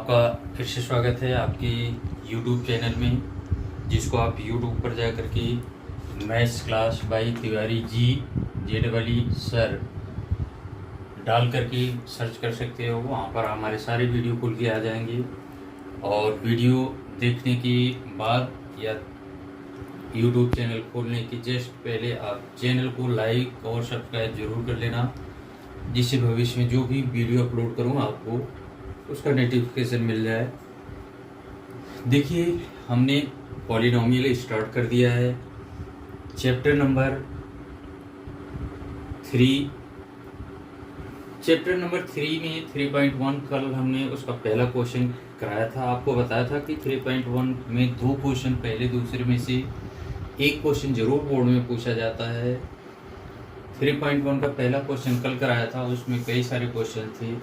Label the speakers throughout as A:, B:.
A: आपका फिर से स्वागत है आपके YouTube चैनल में, जिसको आप YouTube पर जा कर के maths class by Tiwari ji JEE sir डाल करके सर्च कर सकते हो। वहाँ पर हमारे सारे वीडियो खुल के आ जाएंगे और वीडियो देखने के बाद या YouTube चैनल खोलने के जस्ट पहले आप चैनल को लाइक और सब्सक्राइब जरूर कर लेना, जिससे भविष्य में जो भी वीडियो अपलोड करूँ आपको उसका नोटिफिकेशन मिल जाए। देखिए, हमने पॉलिनोमियल स्टार्ट कर दिया है। चैप्टर नंबर 3 में 3.1 कल हमने उसका पहला क्वेश्चन कराया था। आपको बताया था कि 3.1 में दो क्वेश्चन पहले दूसरे में से एक क्वेश्चन जरूर बोर्ड में पूछा जाता है। 3.1 का पहला क्वेश्चन कल कराया था, उसमें कई सारे क्वेश्चन थे।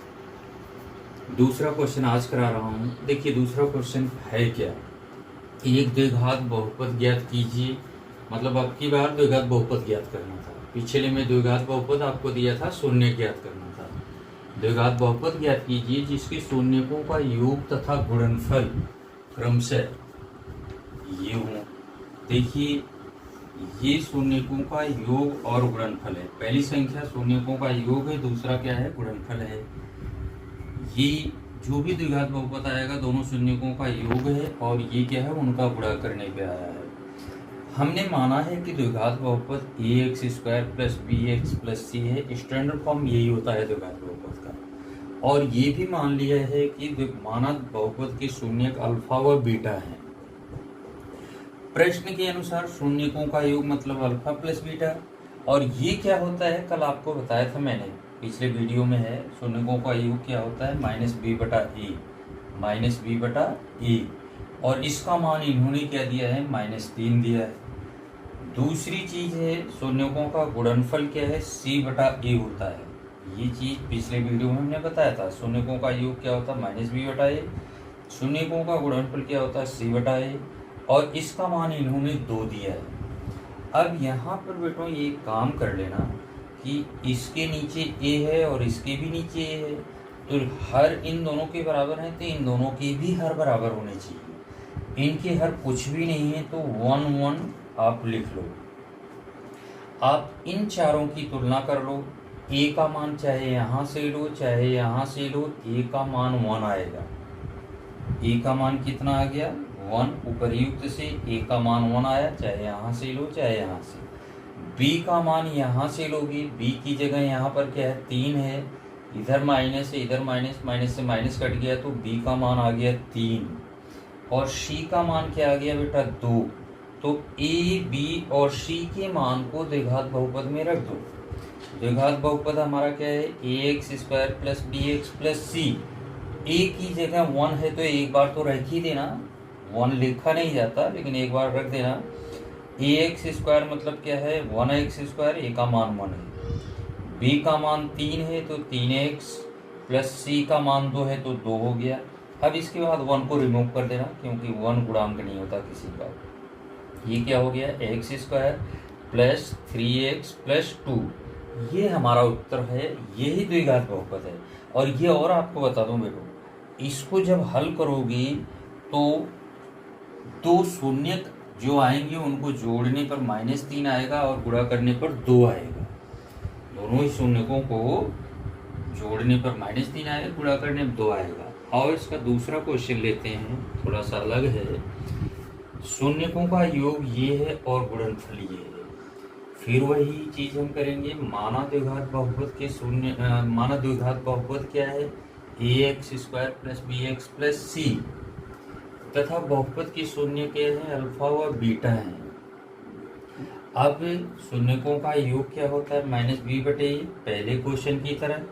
A: दूसरा क्वेश्चन आज करा रहा हूँ। देखिए, दूसरा क्वेश्चन है क्या, एक द्विघात बहुपद ज्ञात कीजिए। मतलब अब की बार द्विघात बहुपद ज्ञात करना था। पिछले में द्विघात बहुपद आपको दिया था, शून्य ज्ञात करना था। द्विघात बहुपद ज्ञात कीजिए जिसके शून्यकों का योग तथा गुणनफल क्रमशः ये हो। देखिए, ये शून्यकों का योग और गुणनफल है। पहली संख्या शून्यकों का योग है, दूसरा क्या है, गुणनफल है। ये जो भी द्विघात बहुपद आएगा दोनों शून्यकों का योग है और ये क्या है, उनका गुणा करने पे आया है। हमने माना है कि द्विघात बहुपद ax² + bx + c है। स्टैंडर्ड फॉर्म यही होता है द्विघात बहुपद का। और ये भी मान लिया है कि मानक बहुपद के शून्यक अल्फा व बीटा है। प्रश्न के अनुसार शून्यकों का योग मतलब अल्फा प्लस बीटा। और ये क्या होता है, कल आपको बताया था मैंने, पिछले वीडियो में है। शून्यकों का योग क्या होता है, -b/a। और इसका मान इन्होंने क्या दिया है, -3 दिया है। दूसरी चीज है, शून्यकों का गुणनफल क्या है, c/a होता है। ये चीज पिछले वीडियो में हमने बताया था। शून्यकों का योग क्या होता है, -b/a। शून्यकों का गुणनफल क्या होता है, c/a। और इसका मान इन्होंने 2 दिया है। अब यहाँ पर बेटो ये काम कर लेना कि इसके नीचे a है और इसके भी नीचे a है, तो हर इन दोनों के बराबर है, तो इन दोनों के भी हर बराबर होने चाहिए। इनके हर कुछ भी नहीं है तो 1 1 आप लिख लो। आप इन चारों की तुलना कर लो। a का मान चाहे यहाँ से लो चाहे यहाँ से लो, a का मान 1 आएगा। a का मान कितना आ गया, 1। उपर्युक्त से a का मान 1 आया, चाहे यहाँ से लो चाहे यहाँ से। b का मान यहाँ से लोगे, b की जगह यहाँ पर क्या है, 3 है। इधर माइनस है, इधर माइनस, माइनस से माइनस कट गया तो b का मान आ गया 3। और c का मान क्या आ गया बेटा, 2। तो a, b और c के मान को द्विघात बहुपद में रख दो। द्विघात बहुपद हमारा क्या है, ax² + bx + c। a की जगह 1 है तो एक बार तो रख ही देना, 1 लिखा नहीं जाता लेकिन एक बार रख देना। ax² मतलब क्या है, 1x², a का मान 1 है। b का मान 3 है तो 3x + c का मान 2 है तो 2 हो गया। अब इसके बाद 1 को रिमूव कर देना, क्योंकि 1 गुणांक नहीं होता किसी का। ये क्या हो गया, x² + 3x + 2। ये हमारा उत्तर है, यही द्विघात बहुपद है। और ये और आपको बता दूं बेटो, इसको जब हल करोगे तो दो शून्यक जो आएंगे उनको जोड़ने पर -3 आएगा और गुणा करने पर 2 आएगा। दोनों ही शून्यकों को जोड़ने पर -3 आएगा, गुणा करने पर 2 आएगा। और इसका दूसरा क्वेश्चन लेते हैं, थोड़ा सा अलग है। शून्यकों का योग ये है और गुणनफल ये है। फिर वही चीज हम करेंगे। माना द्विघात बहुपद के माना द्विघात बहुपद क्या है, ax² + bx + c तथा बहुपद के शून्य के हैं अल्फा व बीटा हैं। अब शून्यकों का योग क्या होता है, -b/a। पहले क्वेश्चन की तरह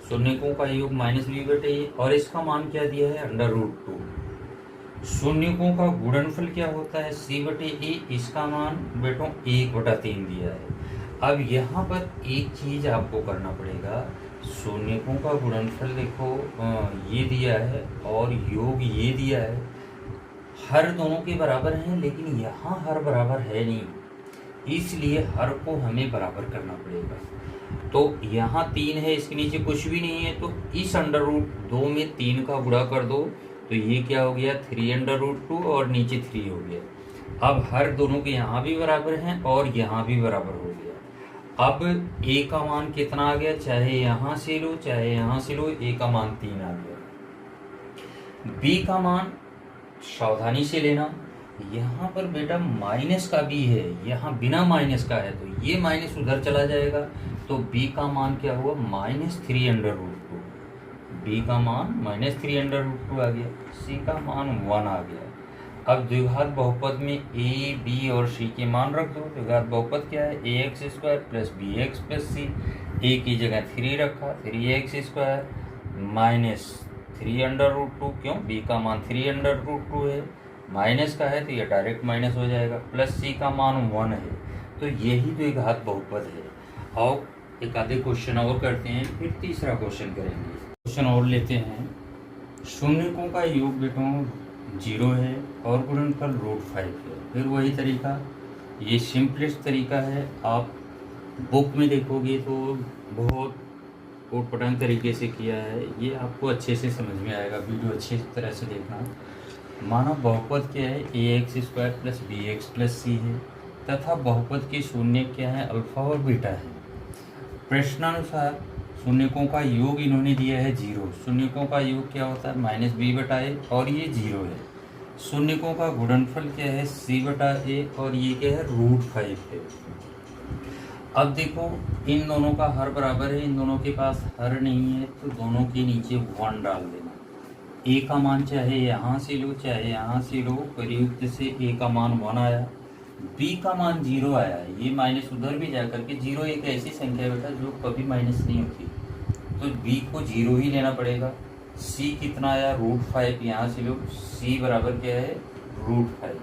A: शून्यकों का योग -b/a और इसका मान क्या दिया है, √2। शून्यकों का गुणनफल क्या होता है, c/a। इसका मान बेटो 1/3 दिया है। अब यहाँ पर एक चीज आपको करना पड़ेगा, शून्यकों का गुणनफल देखो ये दिया है और योग ये दिया है। हर दोनों के बराबर हैं लेकिन यहाँ हर बराबर है नहीं, इसलिए हर को हमें बराबर करना पड़ेगा। तो यहाँ 3 है, इसके नीचे कुछ भी नहीं है, तो इस √2 में 3 का गुणा कर दो तो ये क्या हो गया 3√2 और नीचे 3 हो गया। अब हर दोनों के यहाँ भी बराबर हैं और यहाँ भी बराबर हो गया। अब a का मान कितना आ गया, चाहे यहाँ से लो चाहे यहाँ से लो, a का मान 3 आ गया। b का मान सावधानी से लेना, यहाँ पर बेटा माइनस का भी है, यहाँ बिना माइनस का है तो ये माइनस उधर चला जाएगा, तो b का मान क्या हुआ -3√2। b का मान -3√2 आ गया। c का मान 1 आ गया। अब द्विघात बहुपद में a, b और c के मान रख दो। द्विघात बहुपद क्या है, ax² + bx + c। a की जगह 3 रखा, 3x² -3√2, क्यों, b का मान 3√2 है, माइनस का है तो ये डायरेक्ट माइनस हो जाएगा, प्लस c का मान 1 है। तो यही द्विघात बहुपद है। और एक आधे क्वेश्चन और करते हैं, फिर तीसरा क्वेश्चन करेंगे। क्वेश्चन और लेते हैं। शून्यकों का योग बेटों 0 है और गुणनफल √5 है। फिर वही तरीका, ये सिंपलेस्ट तरीका है। आप बुक में देखोगे तो बहुत उटपटांग तरीके से किया है, ये आपको अच्छे से समझ में आएगा। वीडियो अच्छी तरह से देखना। माना बहुपद क्या है, ax² + bx + c है तथा बहुपद के शून्य क्या है, अल्फा और बीटा है। प्रश्नानुसार शून्यकों का योग इन्होंने दिया है 0। शून्यकों का योग क्या होता है -b/a और ये 0 है। शून्यकों का गुणनफल क्या है c/a और ये क्या है √5 है। अब देखो इन दोनों का हर बराबर है, इन दोनों के पास हर नहीं है, तो दोनों के नीचे 1 डाल देना। a का मान चाहे यहाँ से लो चाहे यहाँ से लो, प्रयुक्त से a का मान 1 आया, b का मान 0 आया। ये माइनस उधर भी जा करके 0 एक ऐसी संख्या है बेटा जो कभी माइनस नहीं होती, तो b को 0 ही लेना पड़ेगा। c कितना आया √5, यहाँ से लो, c बराबर क्या है √5।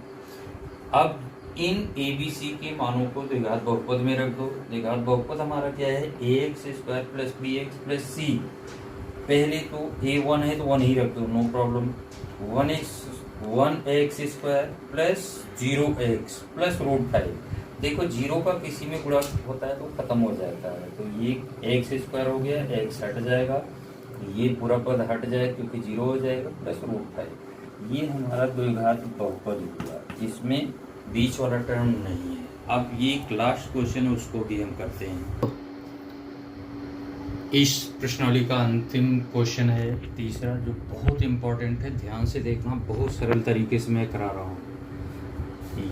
A: अब इन a b c के मानों को द्विघात बहुपद में रख दो। द्विघात बहुपद हमारा क्या है ax² + bx + c। पहले तो a1 है तो 1 ही रख दो, नो प्रॉब्लम। 1x² + 0x + √5। देखो 0 का किसी में गुणा होता है तो खत्म हो जाता है, तो ये x² हो गया, x हट जाएगा, ये पूरा पद हट जाएगा क्योंकि 0 हो जाएगा, + √5। ये हमारा द्विघात बहुपद हुआ, इसमें बीच वाला टर्म नहीं है। अब ये एक लास्ट क्वेश्चन है, उसको भी हम करते हैं। इस प्रश्नावली का अंतिम क्वेश्चन है तीसरा, जो बहुत इंपॉर्टेंट है, ध्यान से देखना, बहुत सरल तरीके से मैं करा रहा हूँ।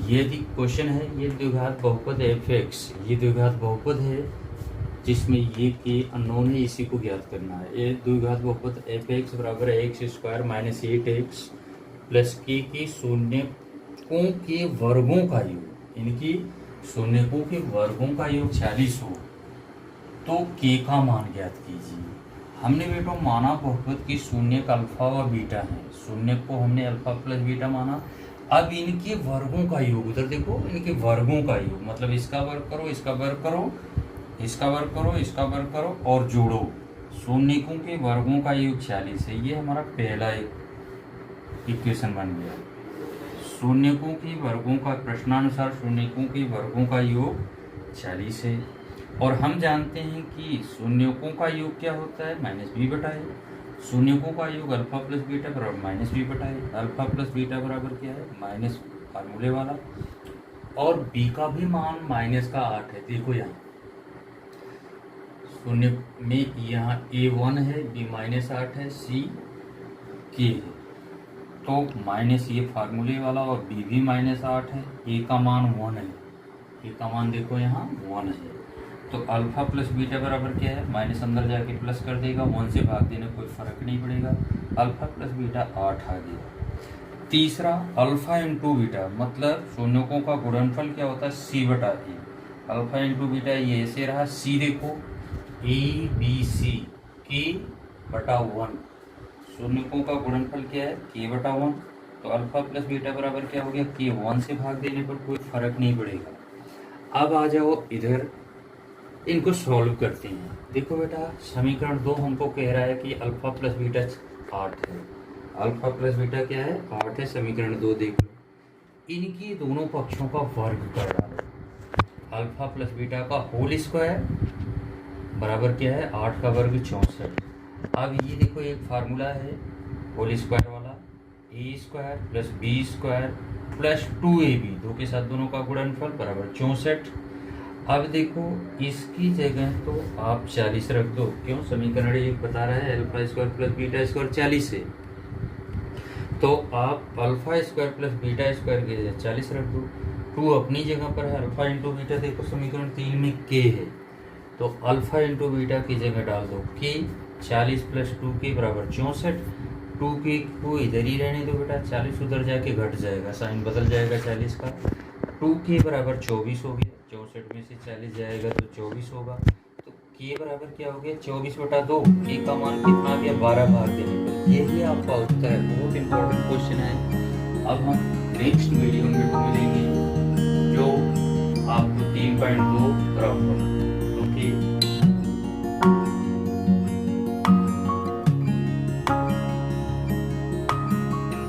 A: ये क्वेश्चन है, ये द्विघात बहुपद f(x), ये द्विघात बहुपद है जिसमें ये के अननोन है, इसी को ज्ञात करना है। ये द्विघात बहुपद f(x) = x² - 8x + k के शून्यकों के वर्गों का योग, इनकी शून्यकों के वर्गों का योग 46 हो तो k का मान ज्ञात कीजिए। हमने बेटो माना बहुपद की शून्य का अल्फा और बीटा है, शून्य को हमने अल्फा + बीटा माना। अब इनके वर्गों का योग, उधर देखो, इनके वर्गों का योग मतलब इसका वर्ग करो, इसका वर्ग करो, इसका वर्ग करो, इसका वर्ग करो और जोड़ो। शून्यकों के वर्गों का योग 46 है। ये हमारा पहला इक्वेशन बन गया। शून्यकों के वर्गों का, प्रश्नानुसार शून्यकों के वर्गों का योग 46 है और हम जानते हैं कि शून्यकों का योग क्या होता है -b/a। शून्यकों का योग अल्फा + बीटा बराबर -b/a। अल्फा + बीटा बराबर क्या है माइनस फार्मूले वाला, और b का भी मान -8 है। देखो यहाँ शून्य में यहाँ a1 है, b -8 है, c k है, तो माइनस ये फार्मूले वाला और b भी -8 है, a का मान 1 है, a का मान देखो यहाँ 1 है, तो अल्फा + बीटा बराबर क्या है, माइनस अंदर जाके प्लस कर देगा, 1 से भाग देने कोई फर्क नहीं पड़ेगा, अल्फा + बीटा 8 आ गया। तीसरा अल्फा × बीटा मतलब शून्यकों का गुणनफल क्या होता है c/a। अल्फा × बीटा ये ऐसे रहा, c देखो abc k/1, शून्यकों का गुणनफल क्या है k/1, तो अल्फा + बीटा बराबर क्या हो गया k। 1 से भाग देने पर कोई फर्क नहीं पड़ेगा। अब आ जाओ इधर, इनको सॉल्व करते हैं। देखो बेटा समीकरण 2 हमको कह रहा है कि अल्फा + बीटा 8 है, अल्फा + बीटा क्या है 8 है। समीकरण 2 देख लो, इनकी दोनों पक्षों का वर्ग कर डालो। अल्फा + बीटा का होल स्क्वायर बराबर क्या है 8 का वर्ग 64। अब ये देखो एक फार्मूला है होल स्क्वायर वाला, A square plus B square plus 2ab, दो के साथ दोनों का गुणनफल बराबर 64। अब देखो इसकी जगह तो आप 40 रख दो, क्यों, समीकरण एक बता रहा है alpha square plus beta square 40 है, तो आप alpha square plus beta square की जगह 40 रख दो। 2 अपनी जगह पर है, अल्फा इंटू बीटा देखो समीकरण 3 में के है, तो अल्फा इंटू बीटा की जगह डाल दो के, 40 प्लस 2 के बराबर 64। 2 के को इधर ही रहने दो बेटा, 40 उधर जाके घट जाएगा, साइन बदल जाएगा 40 का। 2 के बराबर 24 हो गया, 64 में से 40 जाएगा तो 24 होगा, तो के बराबर क्या हो गया 24/2। के का मान कितना आ गया 12 भाग देने पर, यही आपका उत्तर है। बहुत इंपॉर्टेंट क्वेश्चन है। अब हम नेक्स्ट वीडियो में मिलेंगे जो आपको 3.2 प्राप्त होगा।